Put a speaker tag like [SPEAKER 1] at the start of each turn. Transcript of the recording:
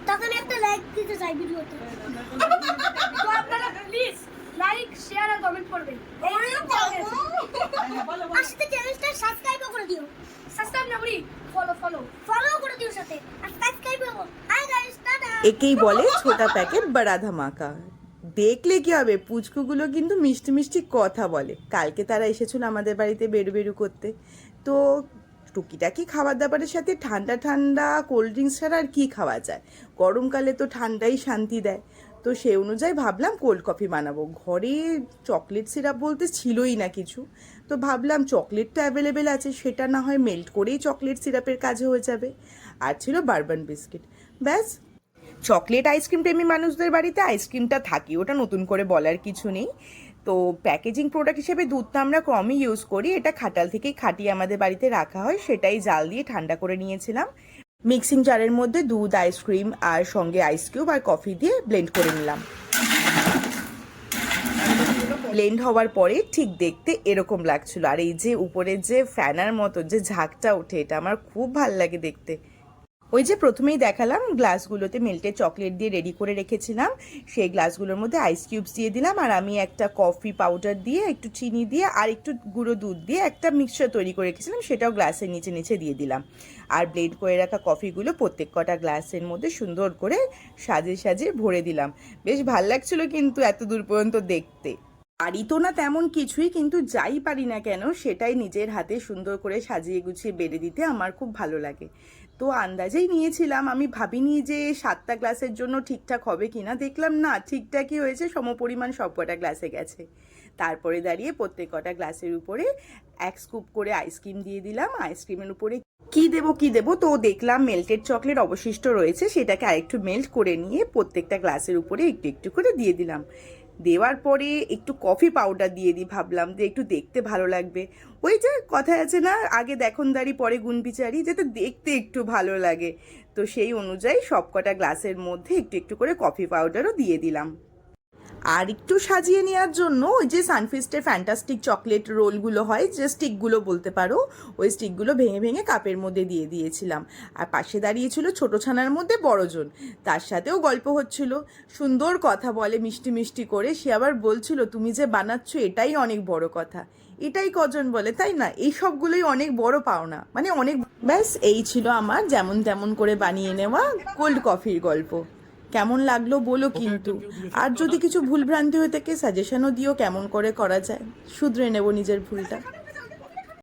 [SPEAKER 1] তখন একটা লাইক দিতে চাই ভিডিওতে। তো আপনারা প্লিজ লাইক শেয়ার আর কমেন্ট করবেন। আর সাথে চ্যানেলটা সাবস্ক্রাইবও করে দিও। সাবস্ক্রাইব না করি ফলো করে দিও সাথে আর সাবস্ক্রাইব করো। Hi guys, tata.
[SPEAKER 2] একেই বলে ছোটা প্যাকেট বড়া ধামাকা। দেখলে কি হবে, পুচকুগুলো কিন্তু মিষ্টি মিষ্টি কথা বলে। কালকে তারা এসেছিল আমাদের বাড়িতে বেরু বেরু করতে, তো টুকিটাকি খাবার দাবারের সাথে ঠান্ডা ঠান্ডা কোল্ড ড্রিঙ্কস ছাড়া আর কী খাওয়া যায়। গরমকালে তো ঠান্ডাই শান্তি দেয়। তো সেই অনুযায়ী ভাবলাম কোল্ড কফি বানাবো। ঘরে চকলেট সিরাপ বলতে ছিলই না কিছু, তো ভাবলাম চকলেটটা অ্যাভেলেবেল আছে, সেটা না হয় মেল্ট করেই চকলেট সিরাপের কাজ হয়ে যাবে। আর ছিল বারবান বিস্কিট, ব্যাস। চকলেট আইসক্রিম প্রেমী মানুষদের বাড়িতে আইসক্রিমটা থাকি, ওটা নতুন করে বলার কিছু নেই। তো প্যাকেজিং প্রোডাক্ট হিসেবে দুধটা আমরা কমই ইউজ করি, এটা খাটাল থেকেই খাটিয়ে আমাদের বাড়িতে রাখা হয়, সেটাই জাল দিয়ে ঠান্ডা করে নিয়েছিলাম। মিক্সিং জারের মধ্যে দুধ, আইসক্রিম আর সঙ্গে আইস কিউব আর কফি দিয়ে ব্লেন্ড করে নিলাম। ব্লেন্ড হওয়ার পরে ঠিক দেখতে এরকম লাগছিল। আর এই যে উপরের যে ফ্যানার মতো যে ঝাঁকটা ওঠে, এটা আমার খুব ভাল লাগে দেখতে। ওই যে প্রথমেই দেখালাম গ্লাসগুলোতে মেল্টেড চকলেট দিয়ে রেডি করে রেখেছিলাম, সেই গ্লাসগুলোর মধ্যে আইস কিউবস দিয়ে দিলাম। আর আমি একটা কফি পাউডার দিয়ে, একটু চিনি দিয়ে আর একটু গুঁড়ো দুধ দিয়ে একটা মিক্সচার তৈরি করে রেখেছিলাম, সেটাও গ্লাসের নিচে নিচে দিয়ে দিলাম। আর ব্লেন্ড করে রাখা কফিগুলো প্রত্যেক কটা গ্লাসের মধ্যে সুন্দর করে সাজিয়ে সাজিয়ে ভরে দিলাম। বেশ ভাল লাগছিল কিন্তু এত দূর পর্যন্ত দেখতে। পারি তো না তেমন কিছুই, কিন্তু যাই পারি না কেন সেটাই নিজের হাতে সুন্দর করে সাজিয়ে গুছিয়ে বেড়ে দিতে আমার খুব ভালো লাগে। তো আন্দাজেই নিয়েছিলাম, আমি ভাবিনি যে 7টা গ্লাসের জন্য ঠিকঠাক হবে কিনা। দেখলাম না, ঠিকঠাকই হয়েছে, সমপরিমাণ সব কটা গ্লাসে গেছে। তারপরে দাঁড়িয়ে প্রত্যেক কটা গ্লাসের উপরে 1 স্কুপ করে আইসক্রিম দিয়ে দিলাম। আইসক্রিমের উপরে কি দেবো, তো দেখলাম মেল্টেড চকলেট অবশিষ্ট রয়েছে, সেটাকে আরেকটু মেল্ট করে নিয়ে প্রত্যেকটা গ্লাসের উপরে একটু একটু করে দিয়ে দিলাম। দেওয়ার পরে একটু কফি পাউডার দিয়ে দিই, ভাবলাম যে একটু দেখতে ভালো লাগবে। ওই যে কথায় আছে না, আগে দেখনদারি পরে গুণবিচারি, যাতে দেখতে একটু ভালো লাগে। তো সেই অনুযায়ী সবকটা গ্লাসের মধ্যে একটু একটু করে কফি পাউডারও দিয়ে দিলাম। আর একটু সাজিয়ে নেওয়ার জন্য ওই যে সানফিস্টের ফ্যান্টাস্টিক চকলেট রোলগুলো হয়, যে স্টিকগুলো বলতে পারো, ওই স্টিকগুলো ভেঙে ভেঙে কাপের মধ্যে দিয়ে দিয়েছিলাম। আর পাশে দাঁড়িয়েছিল ছোট ছানার মধ্যে বড়জন, তার সাথেও গল্প হচ্ছিল। সুন্দর কথা বলে মিষ্টি মিষ্টি করে। সে আবার বলছিল, তুমি যে বানাচ্ছ এটাই অনেক বড় কথা। এটাই কজন বলে, তাই না? এই সবগুলোই অনেক বড় পাওনা, মানে অনেক। ব্যাস এই ছিল আমার যেমন তেমন করে বানিয়ে নেওয়া কোল্ড কফির গল্প। কেমন লাগলো বলো কিন্তু। আর যদি কিছু ভুলভ্রান্তি হয়ে থাকে সাজেশনও দিও কেমন করে করা যায়, শুধরে নেব নিজের ভুলটা।